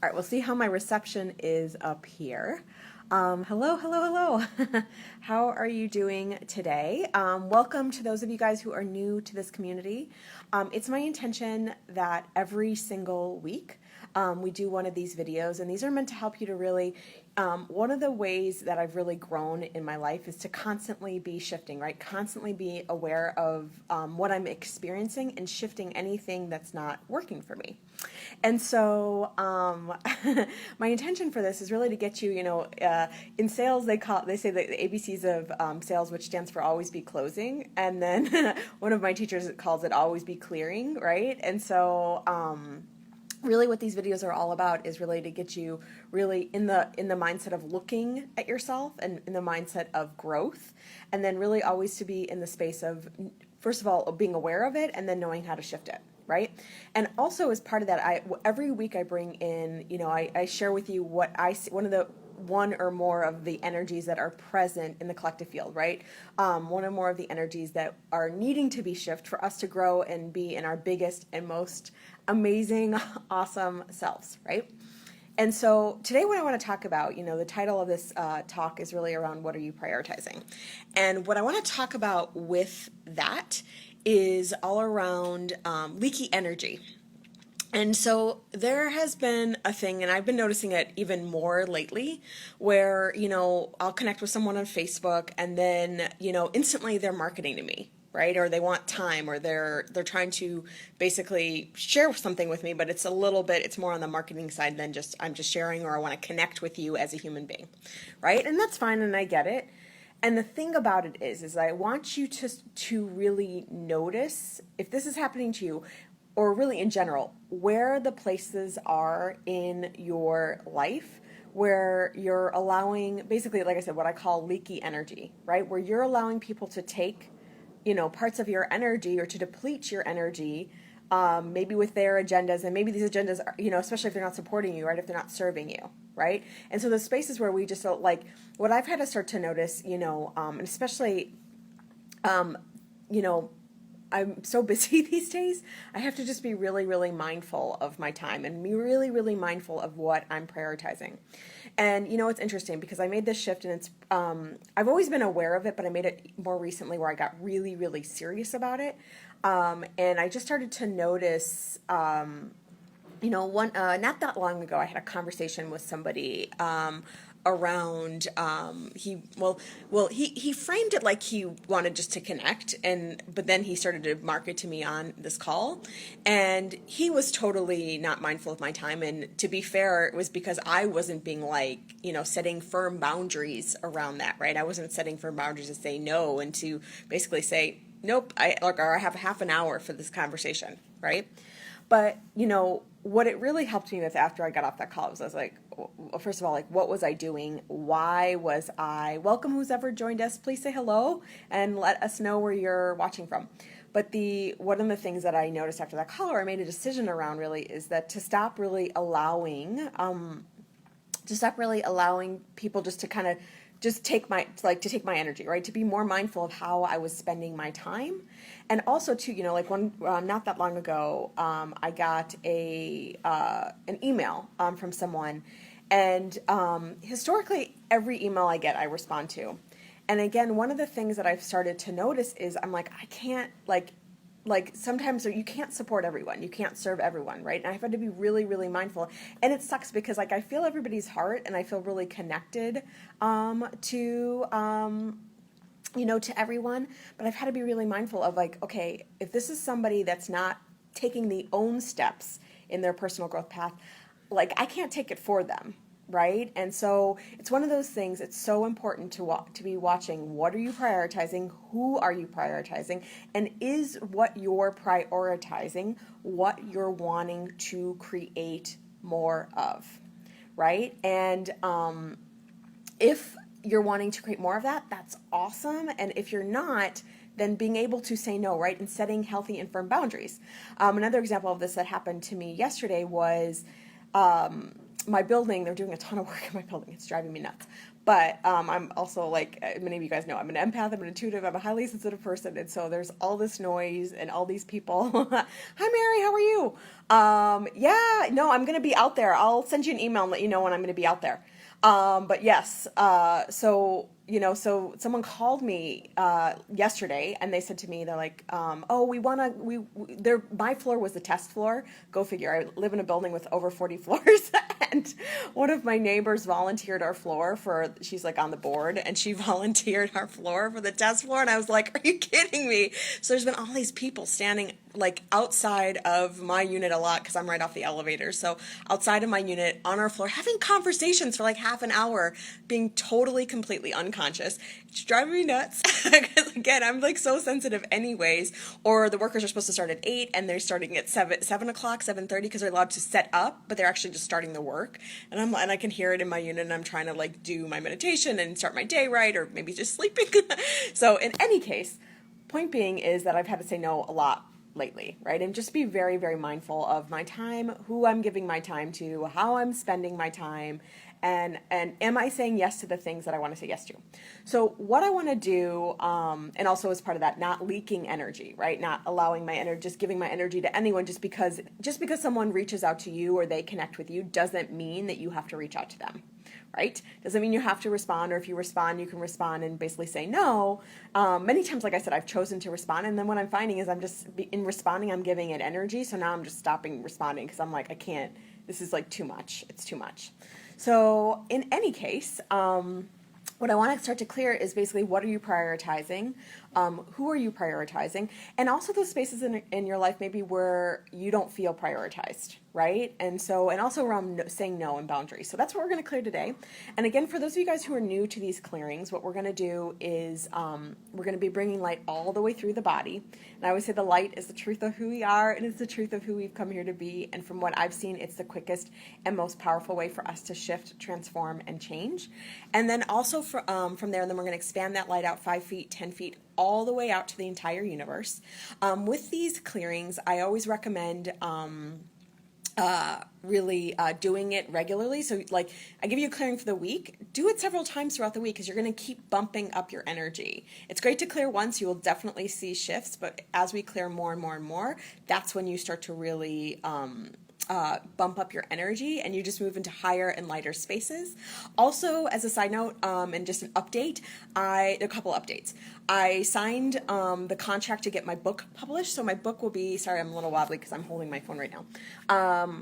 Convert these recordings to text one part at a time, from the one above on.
All right, we'll see how my reception is up here. Hello, hello, hello. How are you doing today? Welcome to those of you guys who are new to this community. It's my intention that every single week we do one of these videos, and these are meant to help you to really, one of the ways that I've really grown in my life is to constantly be shifting, right? Constantly be aware of what I'm experiencing and shifting anything that's not working for me. And so my intention for this is really to get you, in sales they say that the ABCs of sales, which stands for always be closing, and then one of my teachers calls it always be clearing, right? And so really what these videos are all about is really to get you really in the mindset of looking at yourself and in the mindset of growth, and then really always to be in the space of, first of all, being aware of it and then knowing how to shift it, right? And also as part of that, every week I bring in, I share with you what I see, one or more of the energies that are present in the collective field, right? One or more of the energies that are needing to be shifted for us to grow and be in our biggest and most amazing, awesome selves, right? And so today what I want to talk about, the title of this talk is really around what are you prioritizing? And what I want to talk about with that is all around leaky energy. And so there has been a thing, and I've been noticing it even more lately, where, I'll connect with someone on Facebook and then, instantly they're marketing to me, right? Or they want time, or they're trying to basically share something with me, but it's more on the marketing side than just I'm just sharing, or I want to connect with you as a human being, right? And that's fine, and I get it. And the thing about it is I want you to really notice if this is happening to you, or really in general, where the places are in your life where you're allowing, basically, like I said, what I call leaky energy, right? Where you're allowing people to take, parts of your energy or to deplete your energy, maybe with their agendas, and maybe these agendas are, especially if they're not supporting you, right? If they're not serving you, right? And so the spaces where we just felt like, what I've had to start to notice, and especially, I'm so busy these days, I have to just be really, really mindful of my time and be really, really mindful of what I'm prioritizing. And it's interesting because I made this shift, and it's I've always been aware of it, but I made it more recently where I got really, really serious about it. And I just started to notice, not that long ago, I had a conversation with somebody around he framed it like he wanted just to connect, but then he started to market to me on this call, and he was totally not mindful of my time. And to be fair, it was because I wasn't being setting firm boundaries around that, right? I wasn't setting firm boundaries to say no and to basically say nope, I have a half an hour for this conversation, right? But what it really helped me with after I got off that call was I was like, well, first of all, what was I doing? Why was I? Welcome, who's ever joined us. Please say hello and let us know where you're watching from. But one of the things that I noticed after that call, or I made a decision around, really, is that to stop really allowing people just to kind of just take my energy, right? To be more mindful of how I was spending my time. And also too, not that long ago, I got an email from someone, and historically every email I get I respond to. And again, one of the things that I've started to notice is I'm like, I can't sometimes you can't support everyone, you can't serve everyone, right? And I've had to be really, really mindful. And it sucks because I feel everybody's heart, and I feel really connected to everyone, but I've had to be really mindful of okay, if this is somebody that's not taking the own steps in their personal growth path, I can't take it for them, right? And so it's one of those things. It's so important to be watching. What are you prioritizing? Who are you prioritizing? And is what you're prioritizing what you're wanting to create more of, right? And if you're wanting to create more of that, that's awesome. And if you're not, then being able to say no, right? And setting healthy and firm boundaries. Another example of this that happened to me yesterday was my building. They're doing a ton of work in my building. It's driving me nuts. But I'm also like, many of you guys know, I'm an empath, I'm an intuitive, I'm a highly sensitive person. And so there's all this noise and all these people. Hi, Mary, how are you? Yeah, no, I'm going to be out there. I'll send you an email and let you know when I'm going to be out there. But yes, so someone called me yesterday and they said to me, they're like, oh, my floor was the test floor. Go figure. I live in a building with over 40 floors, and one of my neighbors volunteered our floor she's like on the board, and she volunteered our floor for the test floor, and I was like, are you kidding me? So there's been all these people standing like outside of my unit a lot because I'm right off the elevator. So outside of my unit on our floor, having conversations for like half an hour, being totally, completely unconscious. It's driving me nuts. Because again, I'm like so sensitive anyways. Or the workers are supposed to start at 8 and they're starting at 7 o'clock, 7:30 because they're allowed to set up, but they're actually just starting the work. And I can hear it in my unit, and I'm trying to like do my meditation and start my day right, or maybe just sleeping. So in any case, point being is that I've had to say no a lot lately, right? And just be very, very mindful of my time, who I'm giving my time to, how I'm spending my time, and am I saying yes to the things that I want to say yes to? So what I want to do, and also as part of that, not leaking energy, right? Not allowing my energy, just giving my energy to anyone just because someone reaches out to you or they connect with you doesn't mean that you have to reach out to them. Right? Doesn't mean you have to respond, or if you respond, you can respond and basically say no. Many times, like I said, I've chosen to respond, and then what I'm finding is in responding, I'm giving it energy, so now I'm just stopping responding because I'm like, I can't, this is like too much. It's too much. So in any case, what I want to start to clear is basically, what are you prioritizing? Who are you prioritizing? And also those spaces in your life maybe where you don't feel prioritized, right? And also around saying no and boundaries. So that's what we're going to clear today. And again, for those of you guys who are new to these clearings, what we're going to do is we're going to be bringing light all the way through the body. And I always say the light is the truth of who we are, and it's the truth of who we've come here to be. And from what I've seen, it's the quickest and most powerful way for us to shift, transform, and change. And then also from there, then we're going to expand that light out 5 feet, 10 feet, all the way out to the entire universe. With these clearings, I always recommend really doing it regularly. So like I give you a clearing for the week, do it several times throughout the week because you're going to keep bumping up your energy. It's great to clear once, you will definitely see shifts, but as we clear more and more and more, that's when you start to really bump up your energy and you just move into higher and lighter spaces. Also, as a side note, and just an update, a couple updates. I signed the contract to get my book published. So my book will be, sorry, I'm a little wobbly because I'm holding my phone right now.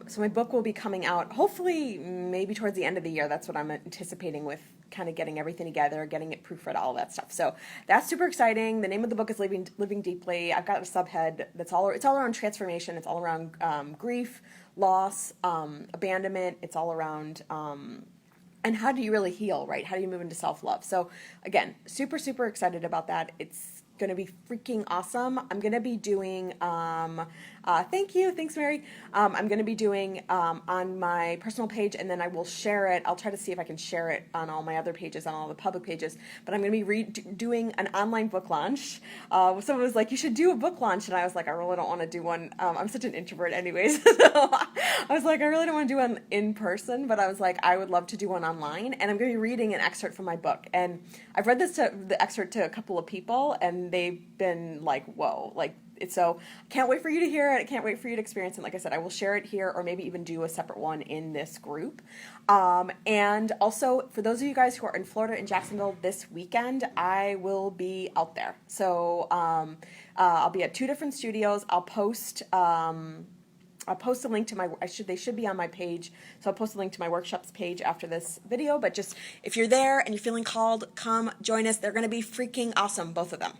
So my book will be coming out hopefully maybe towards the end of the year. That's what I'm anticipating, with kind of getting everything together, getting it proofread, all that stuff. So that's super exciting. The name of the book is Living Deeply. I've got a subhead it's all around transformation. It's all around grief, loss, abandonment. It's all around and how do you really heal, right? How do you move into self-love? So again, super, super excited about that. It's going to be freaking awesome. I'm going to be doing, thanks Mary. I'm going to be doing on my personal page, and then I will share it. I'll try to see if I can share it on all my other pages, on all the public pages, but I'm going to be doing an online book launch. Someone was like, you should do a book launch, and I was like, I really don't want to do one. I'm such an introvert anyways, so I was like, I really don't want to do one in person, but I was like, I would love to do one online, and I'm going to be reading an excerpt from my book, and I've read the excerpt to a couple of people, and they've been like, whoa, like, so I can't wait for you to hear it. I can't wait for you to experience it. Like I said, I will share it here, or maybe even do a separate one in this group. And also, for those of you guys who are in Florida, in Jacksonville this weekend, I will be out there. So I'll be at 2 different studios. I'll post a link to they should be on my page. So I'll post a link to my workshops page after this video. But just, if you're there and you're feeling called, come join us. They're going to be freaking awesome, both of them.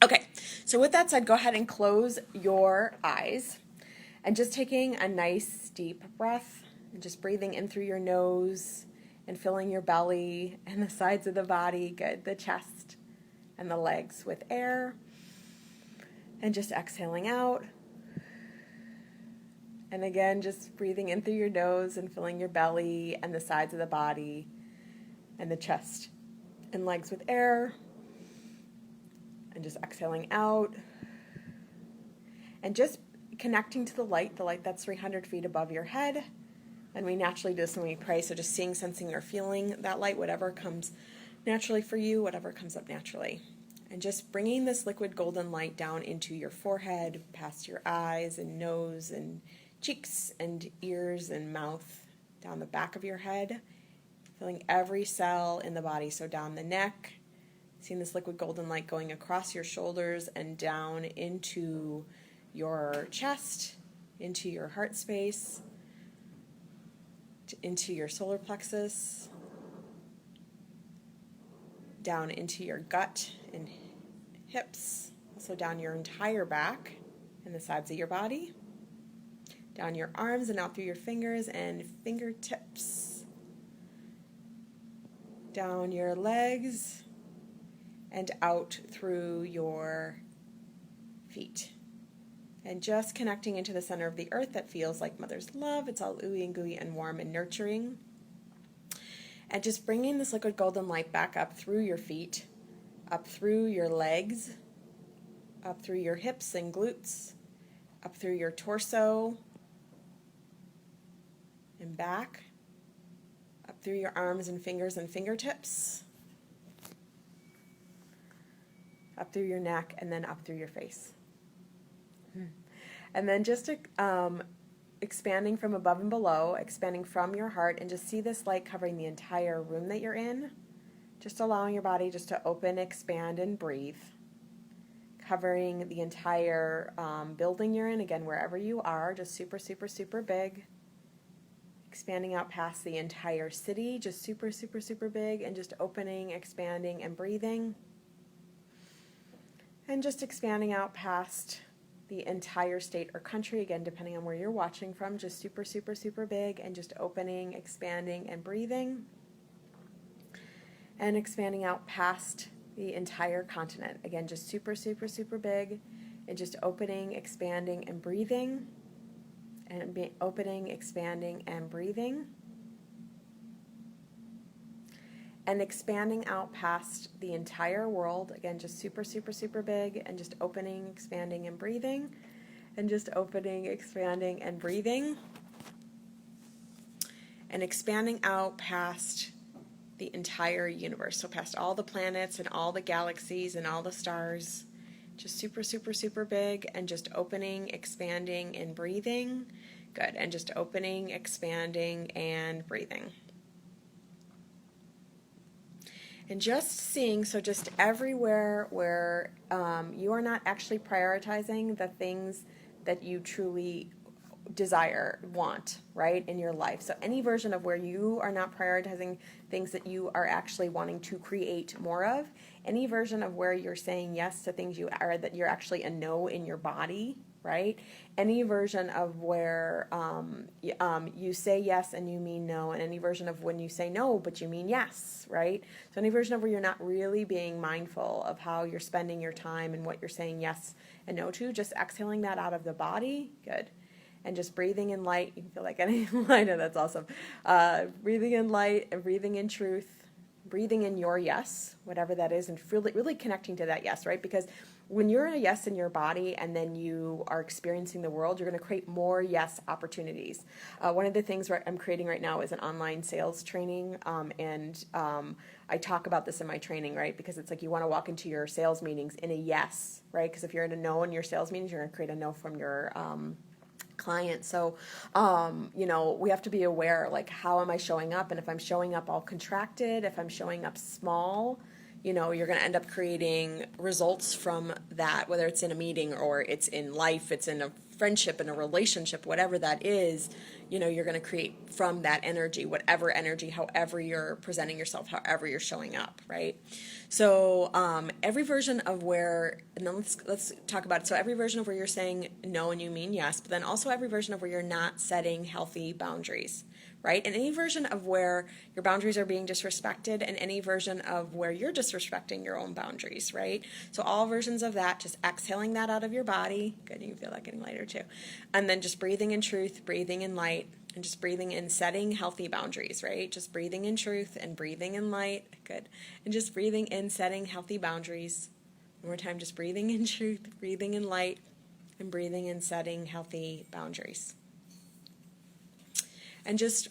Okay, so with that said, go ahead and close your eyes and just taking a nice deep breath and just breathing in through your nose and filling your belly and the sides of the body, good, the chest and the legs with air, and just exhaling out. And again, just breathing in through your nose and filling your belly and the sides of the body and the chest and legs with air. And just exhaling out. And just connecting to the light that's 300 feet above your head, And we naturally do this when we pray. So just seeing, sensing, or feeling that light, whatever comes naturally for you, whatever comes up naturally. And just bringing this liquid golden light down into your forehead, past your eyes and nose and cheeks and ears and mouth, down the back of your head, filling every cell in the body. So down the neck, seeing this liquid golden light going across your shoulders and down into your chest, into your heart space, into your solar plexus, down into your gut and hips, also down your entire back and the sides of your body, down your arms and out through your fingers and fingertips, down your legs and out through your feet. And just connecting into the center of the earth that feels like Mother's love. It's all ooey and gooey and warm and nurturing. And just bringing this liquid golden light back up through your feet, up through your legs, up through your hips and glutes, up through your torso and back, up through your arms and fingers and fingertips, up through your neck, and then up through your face. And then just expanding from above and below, expanding from your heart, and just see this light covering the entire room that you're in. Just allowing your body just to open, expand, and breathe. Covering the entire building you're in, again, wherever you are, just super, super, super big. Expanding out past the entire city, just super, super, super big, and just opening, expanding, and breathing. And just expanding out past the entire state or country, again, depending on where you're watching from, just super, super, super big, and just opening, expanding, and breathing. And expanding out past the entire continent. Again, just super, super, super big, and just opening, expanding, and breathing. And opening, expanding, and breathing. And expanding out past the entire world. Again, just super, super, super big, and just opening, expanding, and breathing. And just opening, expanding, and breathing. And expanding out past the entire universe. So past all the planets and all the galaxies and all the stars. Just super, super, super big, and just opening, expanding, and breathing. Good. And just opening, expanding, and breathing. And just seeing, so just everywhere where you are not actually prioritizing the things that you truly desire, want, right, in your life. So any version of where you are not prioritizing things that you are actually wanting to create more of, any version of where you're saying yes to things you are, that you're actually a no in your body, right? Any version of where you say yes and you mean no, and any version of when you say no but you mean yes, right? So any version of where you're not really being mindful of how you're spending your time and what you're saying yes and no to, just exhaling that out of the body. Good. And just breathing in light. You can feel like any light. That's awesome. Breathing in light and breathing in truth. Breathing in your yes, whatever that is, and really connecting to that yes, right? Because when you're in a yes in your body and then you are experiencing the world, you're going to create more yes opportunities. One of the things I'm creating right now is an online sales training, and I talk about this in my training, right? Because it's like you want to walk into your sales meetings in a yes, right? Because if you're in a no in your sales meetings, you're going to create a no from your client. So, we have to be aware, like, how am I showing up? And if I'm showing up all contracted, if I'm showing up small, you're going to end up creating results from that, whether it's in a meeting or it's in life, it's in a friendship, in a relationship, whatever that is, you're going to create from that energy, whatever energy, however you're presenting yourself, however you're showing up, right? So every version of where, and then let's talk about it. So every version of where you're saying no and you mean yes, but then also every version of where you're not setting healthy boundaries, right? And any version of where your boundaries are being disrespected, and any version of where you're disrespecting your own boundaries, right? So all versions of that, just exhaling that out of your body. Good, you can feel that getting lighter too. And then just breathing in truth, breathing in light, and just breathing in setting healthy boundaries, right? Just breathing in truth and breathing in light. Good. And just breathing in setting healthy boundaries. One more time, just breathing in truth, breathing in light, and breathing in setting healthy boundaries. And just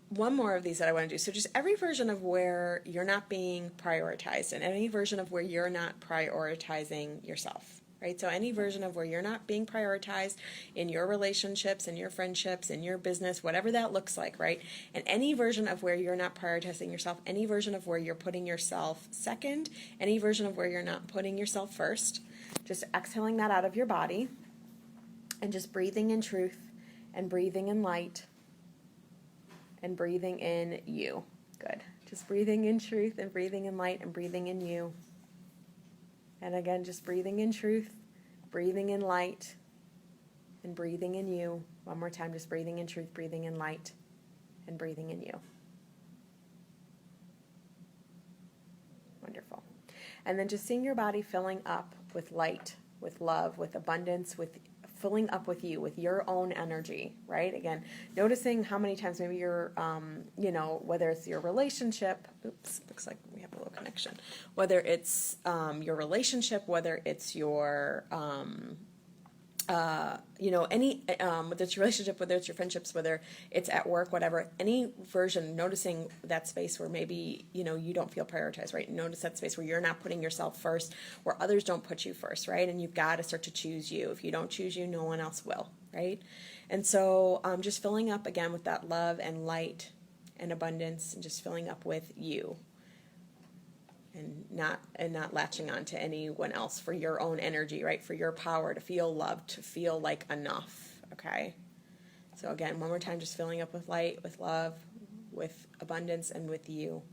one more of these that I want to do. So just every version of where you're not being prioritized and any version of where you're not prioritizing yourself, right? So any version of where you're not being prioritized in your relationships, in your friendships, in your business, whatever that looks like, right? And any version of where you're not prioritizing yourself, any version of where you're putting yourself second, any version of where you're not putting yourself first, just exhaling that out of your body and just breathing in truth and breathing in light and breathing in you. Good. Just breathing in truth and breathing in light and breathing in you. And again, just breathing in truth, breathing in light, and breathing in you. One more time, just breathing in truth, breathing in light, and breathing in you. Wonderful. And then just seeing your body filling up with light, with love, with abundance, with filling up with you, with your own energy, right? Again, noticing how many times maybe you're, whether it's your relationship, oops, looks like we have a little connection, whether it's your relationship, whether it's your, whether it's your relationship, whether it's your friendships, whether it's at work, whatever, any version, noticing that space where maybe, you don't feel prioritized, right? Notice that space where you're not putting yourself first, where others don't put you first, right? And you've got to start to choose you. If you don't choose you, no one else will, right? And so just filling up again with that love and light and abundance and just filling up with you. And not latching on to anyone else for your own energy, right? For your power to feel loved, to feel like enough, okay? So again, one more time, just filling up with light, with love, with abundance, and with you.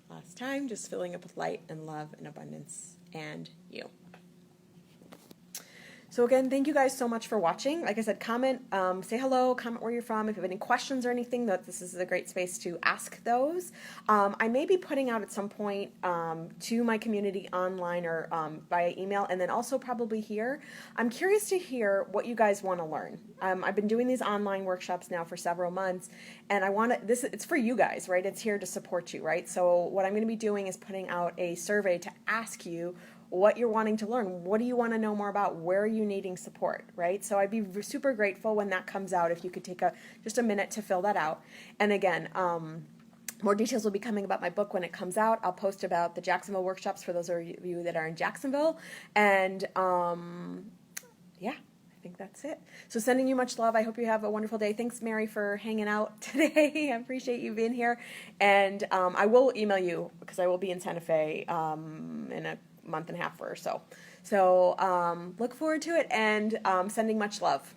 Last time, just filling up with light and love and abundance and you. So again, thank you guys so much for watching. Like I said, comment, say hello, comment where you're from. If you have any questions or anything, this is a great space to ask those. I may be putting out at some point to my community online or via email, and then also probably here. I'm curious to hear what you guys want to learn. I've been doing these online workshops now for several months, and it's for you guys, right? It's here to support you, right? So what I'm going to be doing is putting out a survey to ask you what you're wanting to learn. What do you want to know more about? Where are you needing support, right? So I'd be super grateful when that comes out if you could take just a minute to fill that out. And again, more details will be coming about my book when it comes out. I'll post about the Jacksonville workshops for those of you that are in Jacksonville. And yeah, I think that's it. So sending you much love. I hope you have a wonderful day. Thanks, Mary, for hanging out today. I appreciate you being here. And I will email you because I will be in Santa Fe in a month and a half or so. So look forward to it and sending much love.